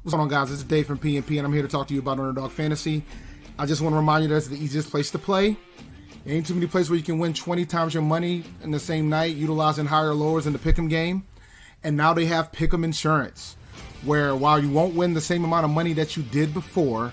What's going on, guys? This is Dave from PNP, and I'm here to talk to you about Underdog Fantasy. I just want to remind you that's the easiest place to play. There ain't too many places where you can win 20 times your money in the same night, utilizing higher lowers in the pick'em game. And now they have pick'em insurance, where while you won't win the same amount of money that you did before,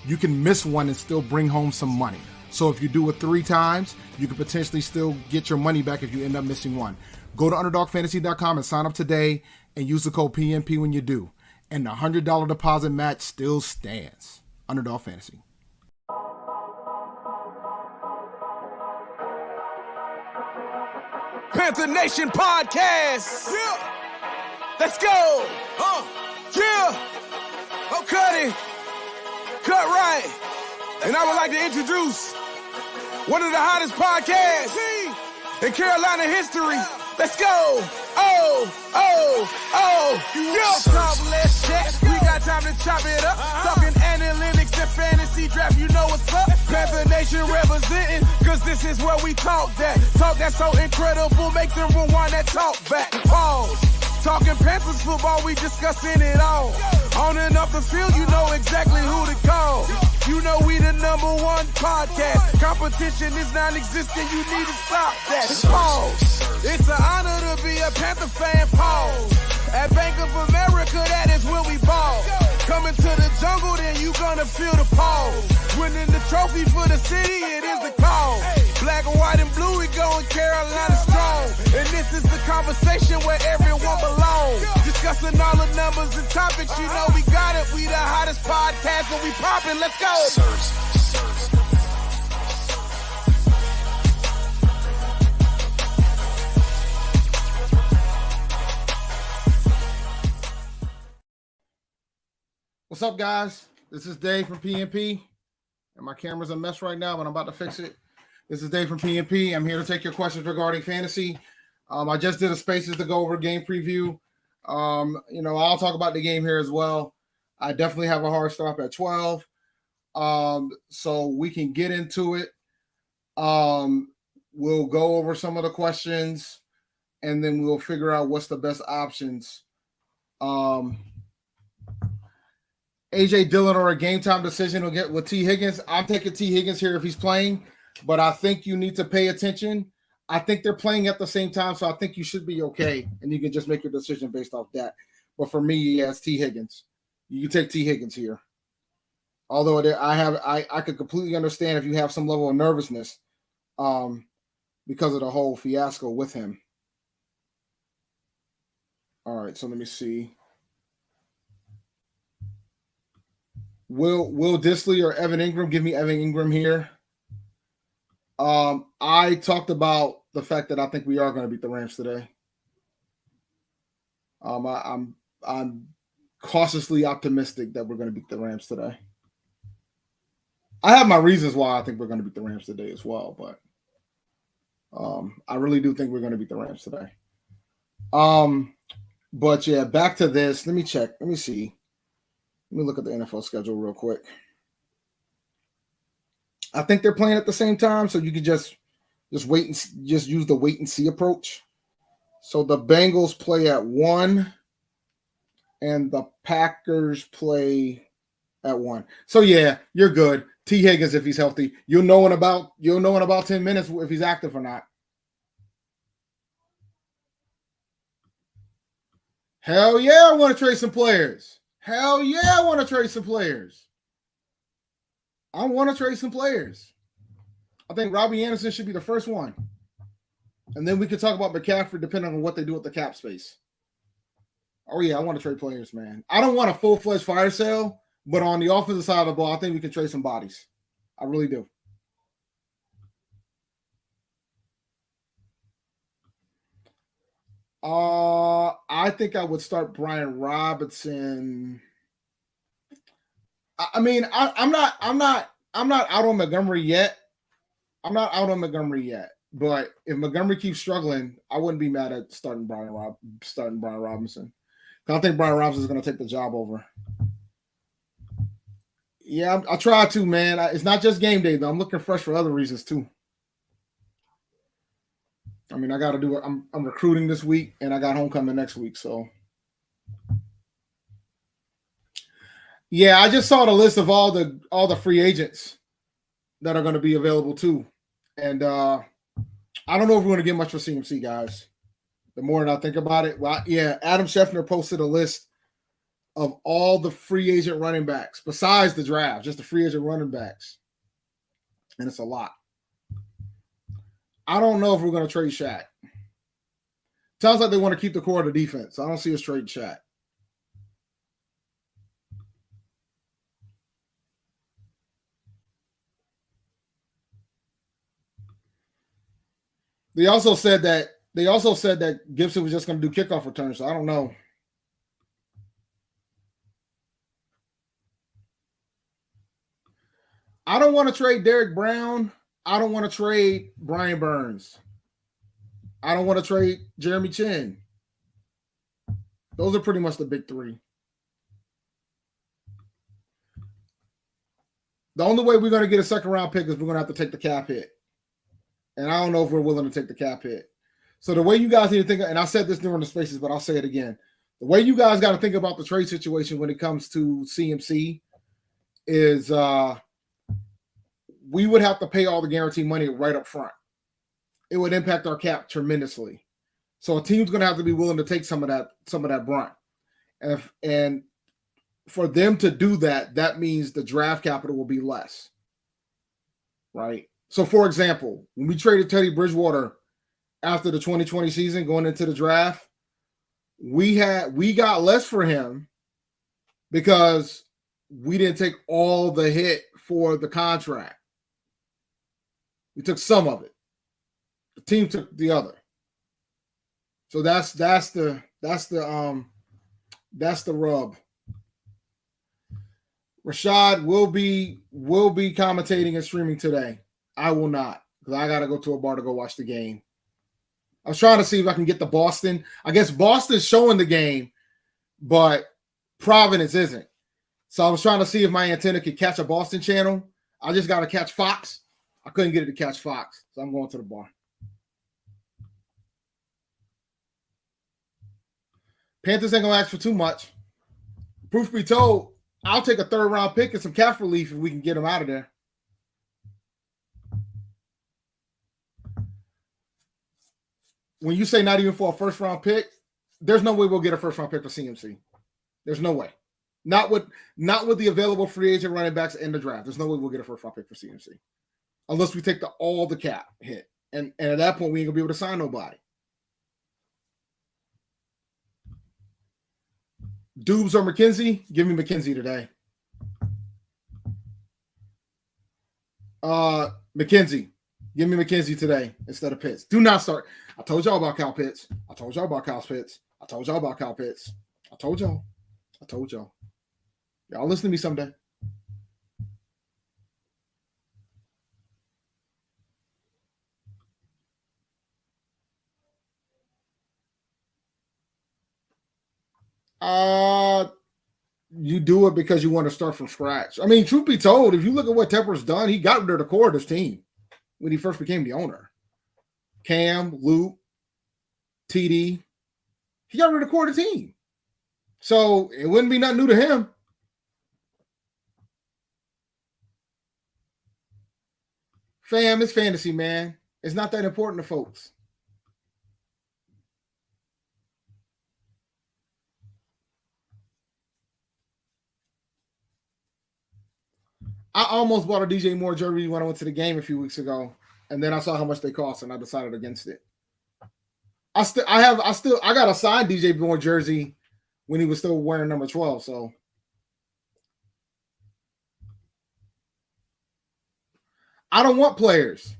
you can miss one and still bring home some money. So if you do it 3 times, you can potentially still get your money back if you end up missing one. Go to UnderdogFantasy.com and sign up today and use the code PNP when you do. And the $100 deposit match still stands. Underdog Fantasy. Panther Nation Podcast. Yeah. Let's go. Yeah. Oh, cut it. Cut right. And I would like to introduce one of the hottest podcasts in Carolina history. Let's go. Yo, talk less chat. We got time to chop it up. Talking analytics and fantasy draft. You know what's up. Panther Nation representing, cause this is where we talk that. Talk that's so incredible. Make them rewind that talk back. Pause. Talking Panthers football, we discussing it all. On and off the field, you know exactly who to call. You know we the #1 podcast. Competition is non-existent, you need to stop that. Pause. It's an honor to be a Panther fan. Pause. At Bank of America, that is where we ball. Coming to the jungle, then you gonna feel the pause. Winning the trophy for the city, it is the call. Black, white, and blue, we going Carolina strong. And this is the conversation where everyone belongs. Discussing all the numbers and topics, you know we got it. We the hottest podcast, and we poppin'. Let's go. What's up, guys? This is Dave from PNP. And my camera's a mess right now, but I'm about to fix it. This is Dave from PNP. I'm here to take your questions regarding fantasy. I just did a Spaces to go over game preview. I'll talk about the game here as well. I definitely have a hard stop at 12. So we can get into it. We'll go over some of the questions, and then we'll figure out what's the best options. AJ Dillon or a game time decision will get with T. Higgins. I'm taking T. Higgins here if he's playing, but I think you need to pay attention. I think they're playing at the same time, so I think you should be okay, and you can just make your decision based off that. But for me, yeah, it's T. Higgins. You can take T. Higgins here. Although I could completely understand if you have some level of nervousness because of the whole fiasco with him. All right, so let me see. Will Disley or Evan Ingram? Give me Evan Ingram here. I talked about the fact that I think we are going to beat the Rams today. I'm cautiously optimistic that we're going to beat the Rams today. I have my reasons why I think we're going to beat the Rams today as well, but I really do think we're going to beat the Rams today. But yeah, back to this. Let me check. Let me see. Let me look at the NFL schedule real quick. I think they're playing at the same time, so you could just wait and just use the wait and see approach. So the Bengals play at 1, and the Packers play at 1. So yeah, you're good. T. Higgins if he's healthy. You'll know in about 10 minutes if he's active or not. Hell yeah, I want to trade some players. Hell yeah, I want to trade some players. I want to trade some players. I think Robbie Anderson should be the first one. And then we could talk about McCaffrey depending on what they do with the cap space. Oh, yeah, I want to trade players, man. I don't want a full-fledged fire sale, but on the offensive side of the ball, I think we can trade some bodies. I really do. I think I would start Brian Robinson. I mean, I'm not out on Montgomery yet. But if Montgomery keeps struggling, I wouldn't be mad at starting Brian Robinson. I think Brian Robinson is going to take the job over. Yeah, I try to, man. It's not just game day though. I'm looking fresh for other reasons too. I mean, I got to do it. I'm recruiting this week, and I got homecoming next week. So Yeah, I just saw the list of all the free agents that are going to be available too, and I don't know if we're going to get much for CMC, guys. The more that I think about it, well, yeah, Adam Schefter posted a list of all the free agent running backs besides the draft, just the free agent running backs, and it's a lot. I don't know if we're going to trade Shaq. Sounds like they want to keep the core of the defense. I don't see us trading Shaq. They also said that Gibson was just going to do kickoff returns. So I don't know. I don't want to trade Derek Brown. I don't want to trade Brian Burns. I don't want to trade Jeremy Chin. Those are pretty much the big three. The only way we're going to get a second round pick is we're going to have to take the cap hit. And I don't know if we're willing to take the cap hit. So the way you guys need to think, and I said this during the spaces, but I'll say it again. The way you guys got to think about the trade situation when it comes to CMC is we would have to pay all the guaranteed money right up front. It would impact our cap tremendously. So a team's going to have to be willing to take some of that brunt. And for them to do that, that means the draft capital will be less. Right? So, for example, when we traded Teddy Bridgewater after the 2020 season going into the draft, we got less for him because we didn't take all the hit for the contract. We took some of it. The team took the other. So that's the rub. Rashad will be commentating and streaming today. I will not, because I got to go to a bar to go watch the game. I was trying to see if I can get the Boston. I guess Boston's showing the game, but Providence isn't. So I was trying to see if my antenna could catch a Boston channel. I just got to catch Fox. I couldn't get it to catch Fox, so I'm going to the bar. Panthers ain't going to ask for too much. Proof be told, I'll take a third-round pick and some cap relief if we can get them out of there. When you say not even for a first-round pick, there's no way we'll get a first-round pick for CMC. There's no way. Not with the available free agent running backs in the draft. There's no way we'll get a first-round pick for CMC. Unless we take all the cap hit. And at that point, we ain't going to be able to sign nobody. Dubes or McKenzie? Give me McKenzie today. McKenzie. Give me McKenzie today instead of Pitts. Do not start. I told y'all about Kyle Pitts. I told y'all about Kyle Pitts. I told y'all about Kyle Pitts. I told y'all. Y'all listen to me someday. You do it because you want to start from scratch. I mean, truth be told, if you look at what Tepper's done, he got rid of the core of this team when he first became the owner. Cam, Luke, TD. He got rid of the core of the team. So it wouldn't be nothing new to him. Fam, it's fantasy, man. It's not that important to folks. I almost bought a DJ Moore jersey when I went to the game a few weeks ago, and then I saw how much they cost, and I decided against it. I got a signed DJ Moore jersey when he was still wearing number 12. So I don't want players.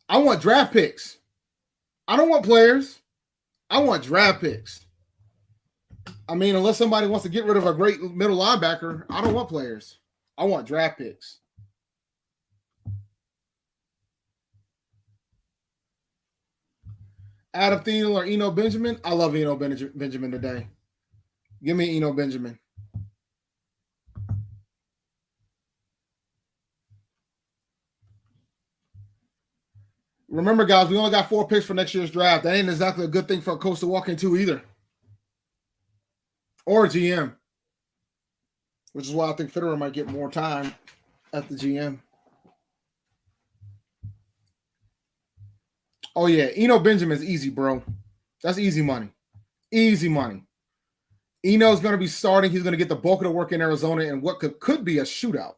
I want draft picks. I don't want players. I want draft picks. I mean, unless somebody wants to get rid of a great middle linebacker, I don't want players. I want draft picks. Adam Thielen or Eno Benjamin? I love Eno Benjamin today. Give me Eno Benjamin. Remember, guys, we only got 4 picks for next year's draft. That ain't exactly a good thing for a coach to walk into either. Or a GM. which is why I think Fitterer might get more time at the GM. Oh, yeah. Eno Benjamin's easy, bro. That's easy money. Easy money. Eno's going to be starting. He's going to get the bulk of the work in Arizona in what could be a shootout.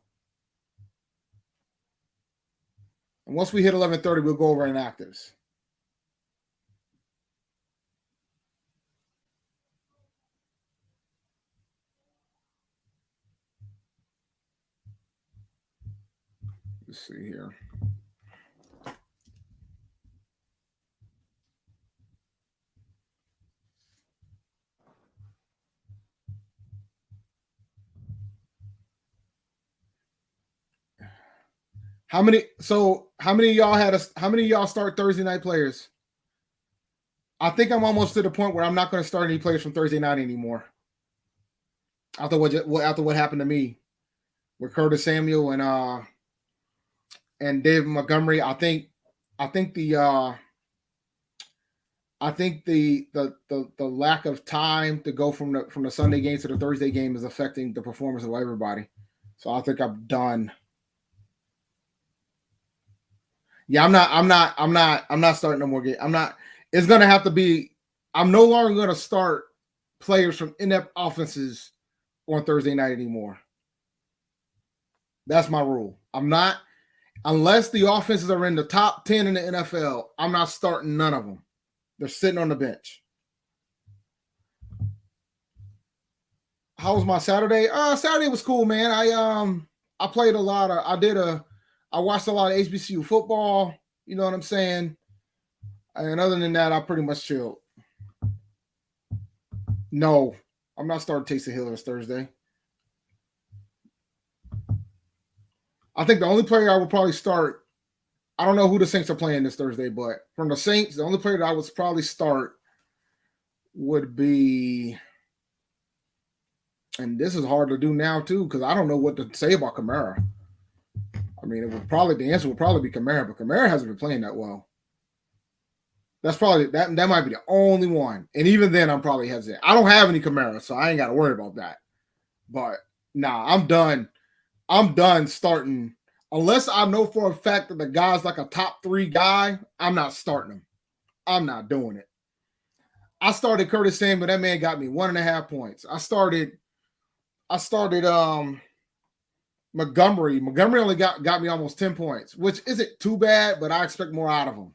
And once we hit 11:30, we'll go over inactives. Let's see here. How many of y'all start Thursday night players? I think I'm almost to the point where I'm not going to start any players from Thursday night anymore. After what happened to me with Curtis Samuel and David Montgomery, I think the lack of time to go from the Sunday game to the Thursday game is affecting the performance of everybody. So I think I'm done. Yeah, I'm not starting no more game. It's gonna have to be. I'm no longer gonna start players from inept offenses on Thursday night anymore. That's my rule. I'm not, unless the offenses are in the top 10 in the NFL, I'm not starting none of them. They're sitting on the bench. How was my Saturday? Saturday was cool, man. I played a lot of. I watched a lot of HBCU football. You know what I'm saying? And other than that, I pretty much chilled. No, I'm not starting Taysom Hill this Thursday. I think the only player I would probably start, I don't know who the Saints are playing this Thursday, but from the Saints, the only player that I would probably start would be, and this is hard to do now too, because I don't know what to say about Kamara. I mean, the answer would probably be Kamara, but Kamara hasn't been playing that well. That's probably that might be the only one. And even then, I'm probably hesitant. I don't have any Kamara, so I ain't got to worry about that. But nah, I'm done. I'm done starting. Unless I know for a fact that the guy's like a top 3 guy, I'm not starting him. I'm not doing it. I started Curtis Samuel. That man got me 1.5 points. I started Montgomery. Montgomery only got me almost 10 points, which isn't too bad, but I expect more out of him.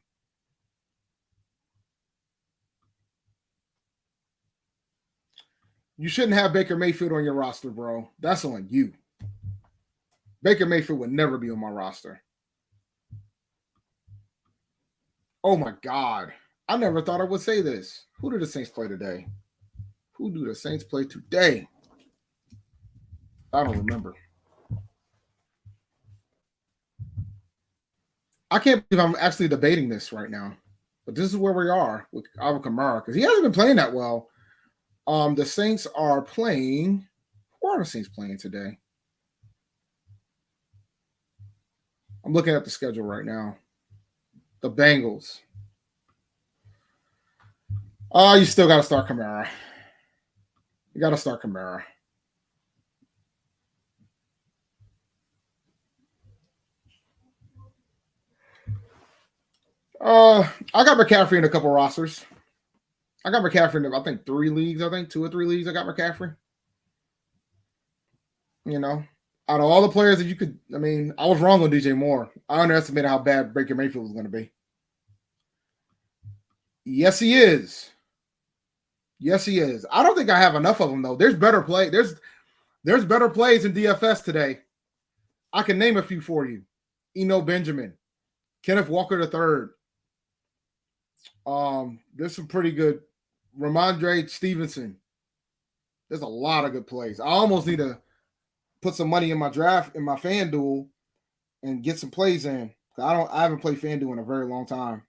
You shouldn't have Baker Mayfield on your roster, bro. That's on you. Baker Mayfield would never be on my roster. Oh, my God. I never thought I would say this. Who do the Saints play today? Who do the Saints play today? I don't remember. I can't believe I'm actually debating this right now. But this is where we are with Alvin Kamara, because he hasn't been playing that well. The Saints are playing. Who are the Saints playing today? I'm looking at the schedule right now. The Bengals. Oh, you still got to start Kamara. You got to start Kamara. I got McCaffrey in a couple rosters. I got McCaffrey in, I think, 3 leagues. I think 2 or 3 leagues I got McCaffrey. You know, out of all the players that you could, I mean, I was wrong on DJ Moore. I underestimated how bad Baker Mayfield was going to be. Yes, he is. Yes, he is. I don't think I have enough of them, though. There's better play. There's better plays in DFS today. I can name a few for you. Eno Benjamin, Kenneth Walker III. There's some pretty good. Ramondre Stevenson. There's a lot of good plays. I almost need to put some money in my draft, in my FanDuel, and get some plays in. I haven't played FanDuel in a very long time.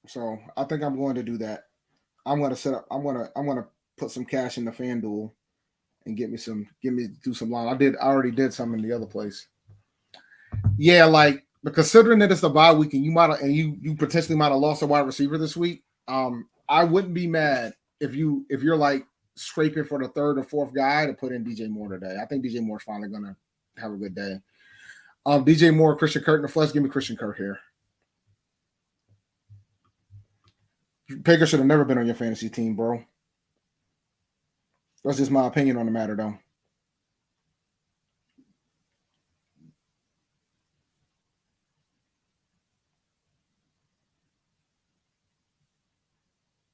So I think I'm going to do that. I'm going to put some cash in the FanDuel and do some line. I already did some in the other place. Yeah, like But considering that it's a bye week and you potentially might have lost a wide receiver this week, I wouldn't be mad if you're like scraping for the third or fourth guy to put in DJ Moore today. I think DJ Moore's finally gonna have a good day. DJ Moore, Christian Kirk in the flesh. Give me Christian Kirk here. Baker should have never been on your fantasy team, bro. That's just my opinion on the matter, though.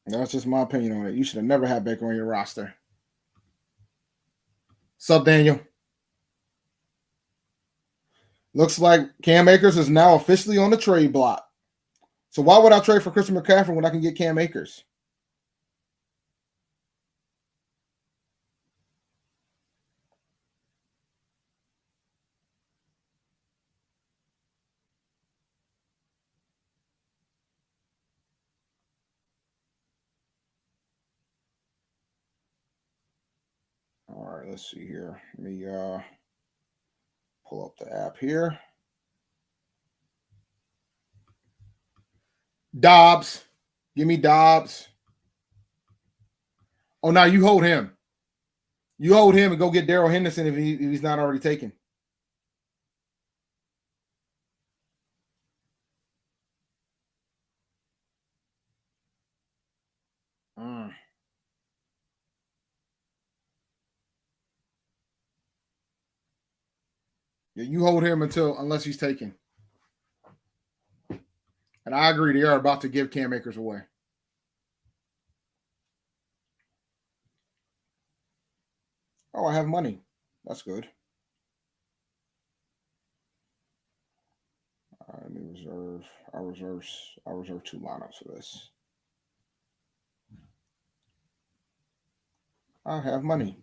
That's just my opinion on it. You should have never had Baker on your roster. What's up, Daniel? Looks like Cam Akers is now officially on the trade block. So why would I trade for Christian McCaffrey when I can get Cam Akers? All right, let's see here. Let me pull up the app here. Dobbs. Give me Dobbs. Oh, now you hold him. You hold him and go get Darrell Henderson if he's not already taken. Yeah, you hold him unless he's taken. And I agree, they are about to give Cam Akers away. Oh, I have money. That's good. Let me reserve. I reserve 2 lineups for this. I have money.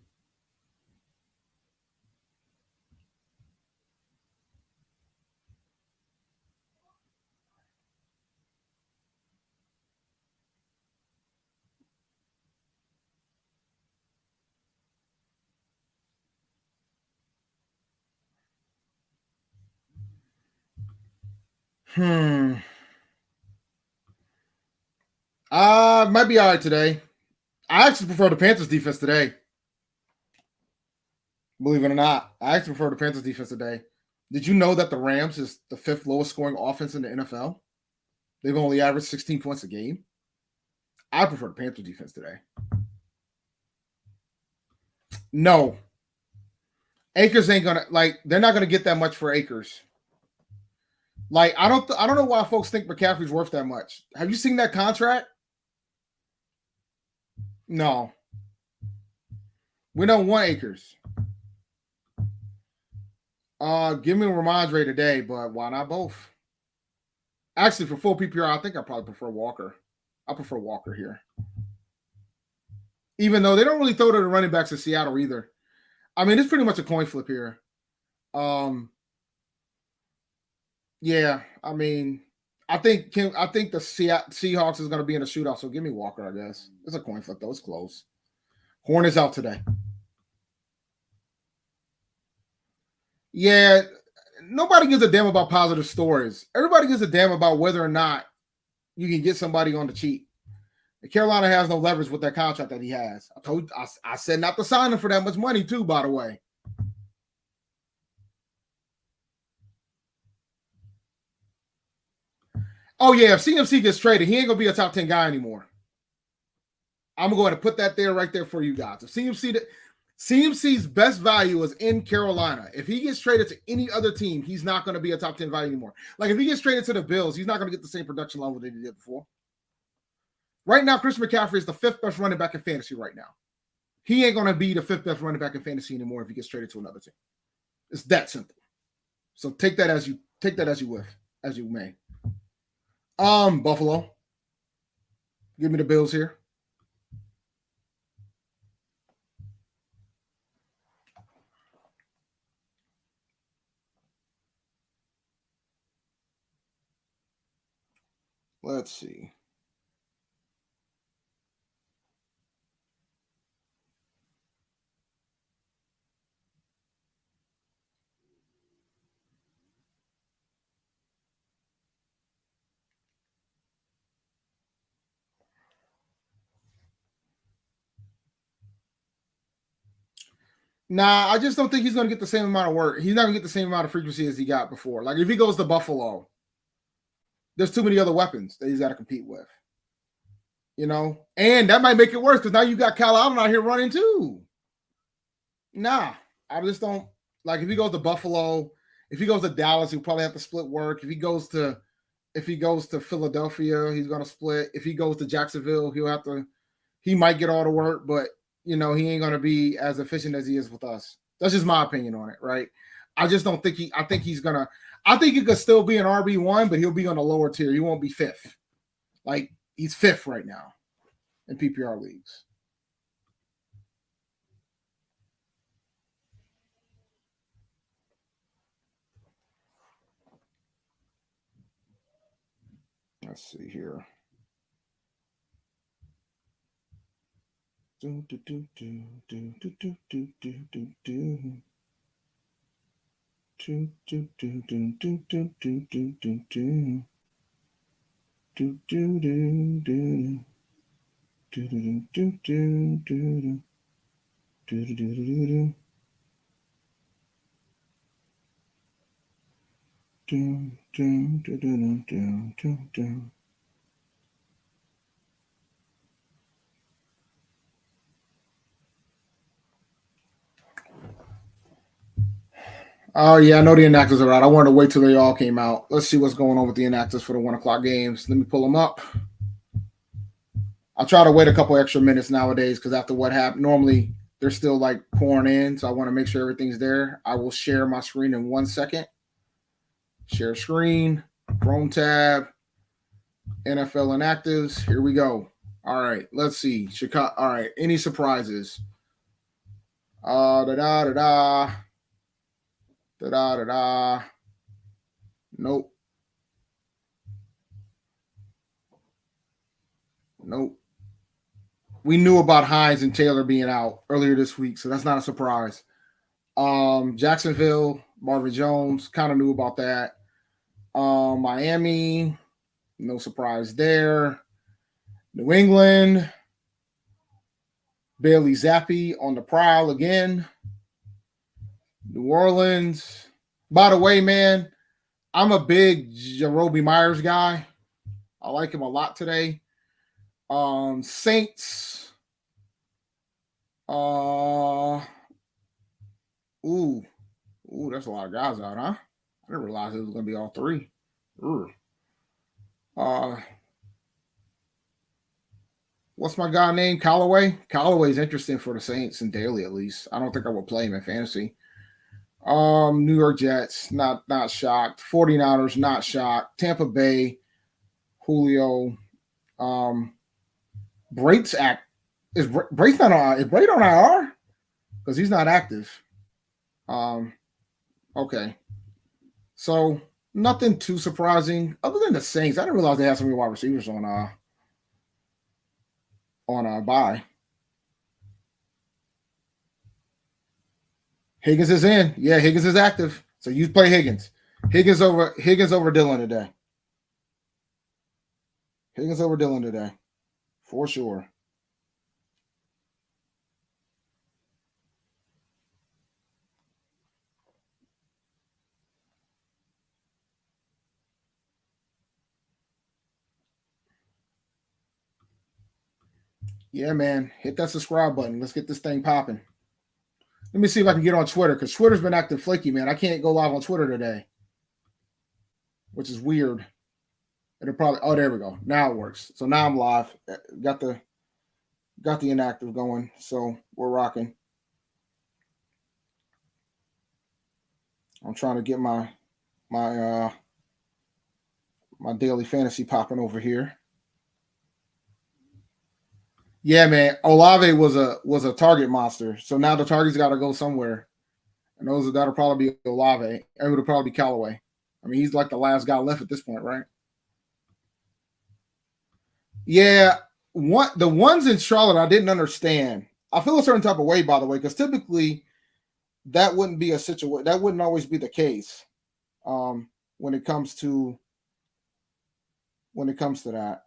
Might be all right today. I actually prefer the Panthers defense today. Believe it or not, I actually prefer the Panthers defense today. Did you know that the Rams is the 5th lowest scoring offense in the NFL? They've only averaged 16 points a game. I prefer the Panthers defense today. No. Akers ain't gonna they're not gonna get that much for Akers. I don't know why folks think McCaffrey's worth that much. Have you seen that contract? No. We don't want Akers. Give me Ramondre today, but why not both? Actually, for full PPR, I think I probably prefer Walker. I prefer Walker here. Even though they don't really throw to the running backs in Seattle either. I mean, it's pretty much a coin flip here. Yeah, I mean, I think the Seahawks is going to be in a shootout, so give me Walker, I guess. It's a coin flip, though. It's close. Horn is out today. Yeah, nobody gives a damn about positive stories. Everybody gives a damn about whether or not you can get somebody on the cheap. Carolina has no leverage with that contract that he has. I said not to sign him for that much money, too, by the way. Oh, yeah, if CMC gets traded, he ain't going to be a top 10 guy anymore. I'm going to put that there right there for you guys. If CMC's best value is in Carolina. If he gets traded to any other team, he's not going to be a top 10 value anymore. Like, if he gets traded to the Bills, he's not going to get the same production level that he did before. Right now, Christian McCaffrey is the 5th best running back in fantasy right now. He ain't going to be the 5th best running back in fantasy anymore if he gets traded to another team. It's that simple. So take that as you may. Buffalo. Give me the Bills here. Let's see. Nah, I just don't think he's going to get the same amount of work. He's not going to get the same amount of frequency as he got before. Like if he goes to Buffalo, there's too many other weapons that he's got to compete with. You know, and that might make it worse because now you got Kyle Allen out here running too. Nah, I just don't like if he goes to Buffalo. If he goes to Dallas, he'll probably have to split work. If he goes to Philadelphia, he's gonna split. If he goes to Jacksonville, he might get all the work, but you know, he ain't gonna be as efficient as he is with us. That's just my opinion on it, right? I just don't think I think he could still be an RB1, but he'll be on a lower tier. He won't be fifth. Like he's fifth right now in PPR leagues. Let's see here. Oh, yeah, I know the inactives are out. I wanted to wait till they all came out. Let's see what's going on with the inactives for the 1 o'clock games. Let me pull them up. I'll try to wait a couple extra minutes nowadays because after what happened, normally they're still like pouring in. So I want to make sure everything's there. I will share my screen in 1 second. Share screen, Chrome tab, NFL inactives. Here we go. All right, let's see. Chicago. All right, any surprises? Da-da-da-da. Da-da-da-da. Nope. We knew about Hines and Taylor being out earlier this week, so that's not a surprise. Jacksonville, Marvin Jones, kind of knew about that. Miami, no surprise there. New England, Bailey Zappi on the prowl again. New Orleans. By the way, man, I'm a big Jacoby Myers guy. I like him a lot today. Saints. That's a lot of guys out, huh? I didn't realize it was going to be all three. What's my guy named? Callaway? Callaway's interesting for the Saints and daily, at least. I don't think I will play him in fantasy. New York Jets, not shocked. 49ers, not shocked. Tampa Bay, Julio. Brait's is Brait's not on? Is Brait on IR? Because he's not active. Okay. So nothing too surprising other than the Saints. I didn't realize they had so many wide receivers on bye. Higgins is in. Yeah, Higgins is active. So you play Higgins. Higgins over Dillon today. Higgins over Dillon today. For sure. Yeah, man. Hit that subscribe button. Let's get this thing popping. Let me see if I can get on Twitter because Twitter's been acting flaky, man. I can't go live on Twitter today, which is weird. It'll probably. Oh, there we go. Now it works. So now I'm live. Got the inactive going. So we're rocking. I'm trying to get my daily fantasy popping over here. Yeah, man. Olave was a target monster. So now the target's got to go somewhere. And that'll probably be Olave. And it'll probably be Callaway. I mean, he's like the last guy left at this point, right? Yeah. The ones in Charlotte I didn't understand. I feel a certain type of way, by the way, because typically that wouldn't be a situation. That wouldn't always be the case when it comes to that.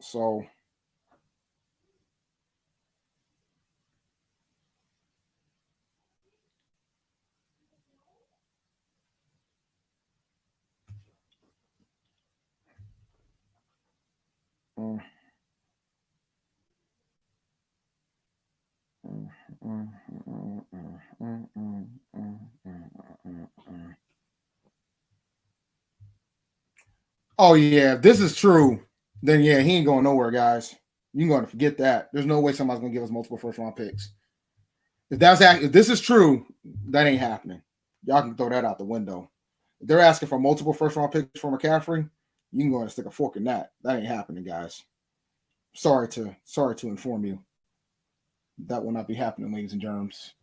So Oh yeah, if this is true, then yeah, he ain't going nowhere, guys. You can go and forget that. There's no way somebody's gonna give us multiple first round picks. If this is true, that ain't happening. Y'all can throw that out the window. If they're asking for multiple first round picks for McCaffrey, you can go and stick a fork in that. That ain't happening, guys. Sorry to inform you. That will not be happening, ladies and germs.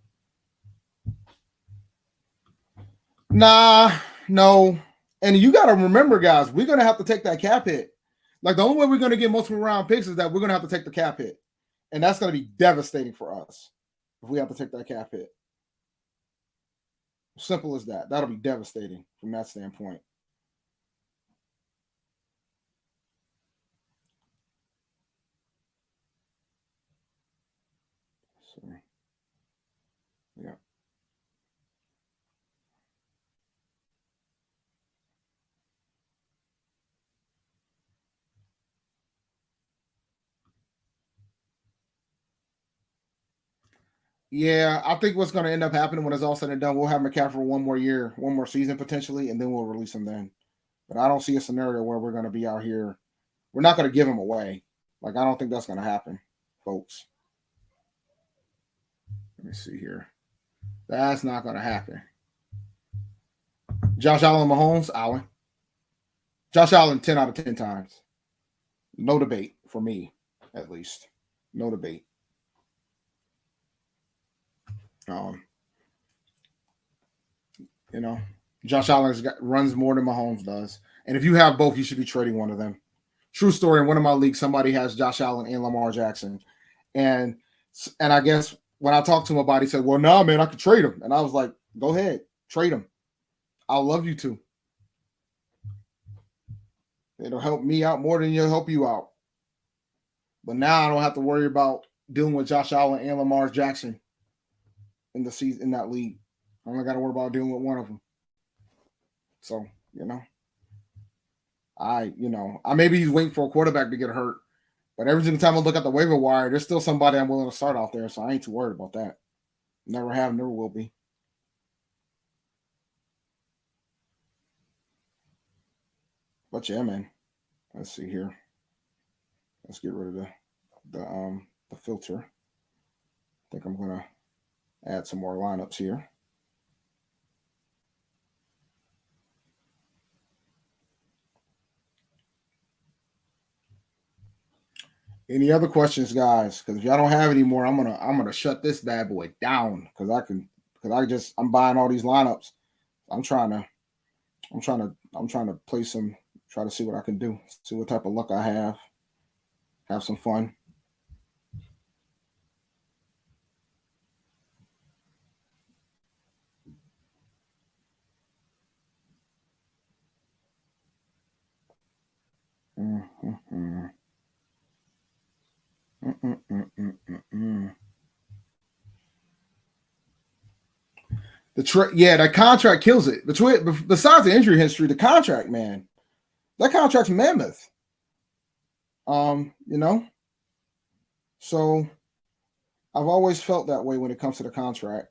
Nah, no. And you got to remember, guys, we're going to have to take that cap hit. Like, the only way we're going to get multiple round picks is that we're going to have to take the cap hit. And that's going to be devastating for us if we have to take that cap hit. Simple as that. That'll be devastating from that standpoint. So, yeah. Yeah, I think what's going to end up happening when it's all said and done, we'll have McCaffrey one more year, one more season potentially, and then we'll release him then. But I don't see a scenario where we're going to be out here. We're not going to give him away. Like, I don't think that's going to happen, folks. Let me see here. That's not going to happen. Josh Allen, Mahomes, Allen. Josh Allen, 10 out of 10 times. No debate for me, at least. No debate. Josh Allen runs more than Mahomes does. And if you have both, you should be trading one of them. True story, in one of my leagues, somebody has Josh Allen and Lamar Jackson. And I guess when I talked to him about it, he said, well, no, man, I could trade him. And I was like, go ahead, trade him. I'll love you to. It'll help me out more than it'll help you out. But now I don't have to worry about dealing with Josh Allen and Lamar Jackson in the season in that league. I only got to worry about dealing with one of them. So, I maybe he's waiting for a quarterback to get hurt. But every single time I look at the waiver wire, there's still somebody I'm willing to start out there. So I ain't too worried about that. Never have, never will be. But yeah, man. Let's see here. Let's get rid of the filter. I think I'm gonna add some more lineups here. Any other questions, guys? Because if y'all don't have any more, I'm gonna shut this bad boy down because I'm buying all these lineups. I'm trying to play some, try to see what I can do, see what type of luck I have some fun. Mm-hmm. The contract kills it. Besides the injury history, the contract, man, that contract's mammoth. So I've always felt that way when it comes to the contract.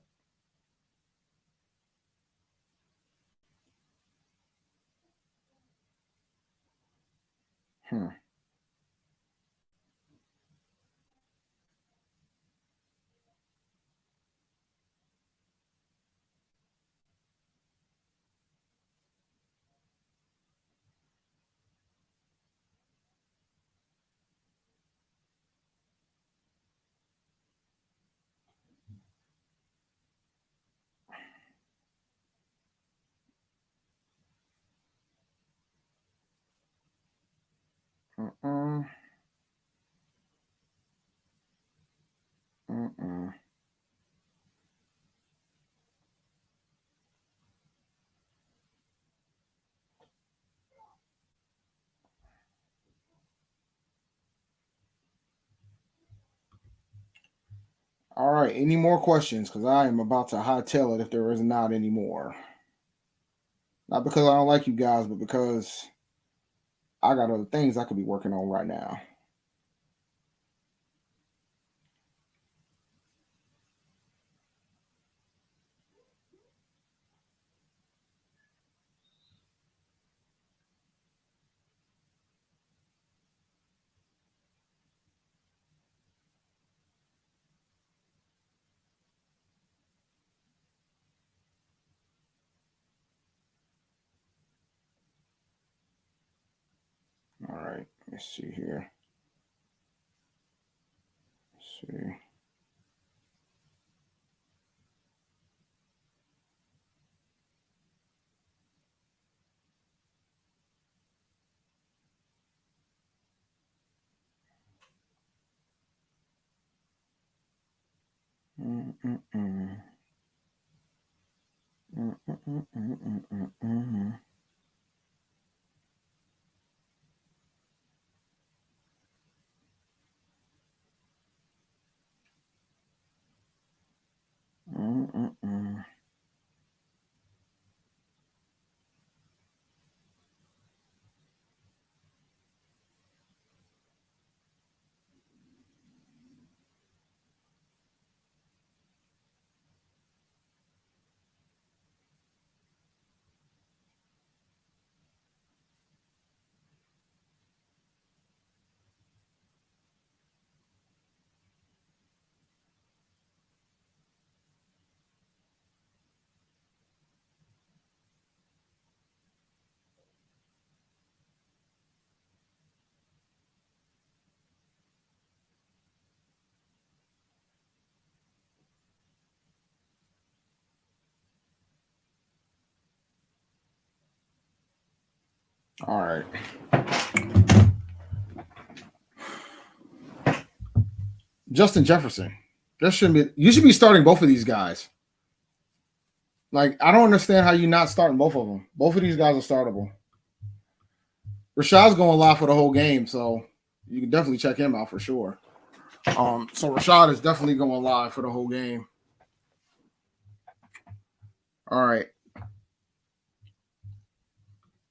Mm-mm. Mm-mm. All right. Any more questions? Because I am about to hightail it if there is not any more. Not because I don't like you guys, but because I got other things I could be working on right now. Let's see here. Let's see. All right. Justin Jefferson. You should be starting both of these guys. Like, I don't understand how you're not starting both of them. Both of these guys are startable. Rashad's going live for the whole game, so you can definitely check him out for sure. So Rashad is definitely going live for the whole game. All right.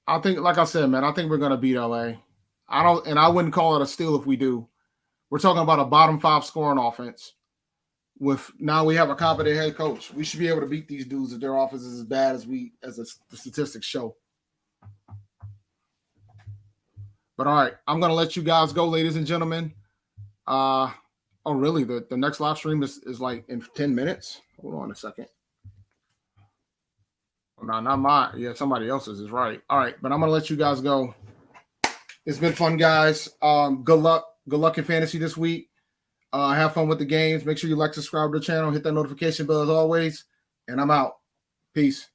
I think, like I said, man, I think we're gonna beat LA. I wouldn't call it a steal if we do. We're talking about a bottom 5 scoring offense. Now we have a competent head coach. We should be able to beat these dudes if their offense is as bad as the statistics show. But all right, I'm gonna let you guys go, ladies and gentlemen. Oh, really? The next live stream is like in 10 minutes. Hold on a second. No, not mine. Yeah, somebody else's is right. All right, but I'm gonna let you guys go. It's been fun, guys. Good luck in fantasy this week. Have fun with the games. Make sure you like, subscribe to the channel, hit that notification bell as always. And I'm out. Peace.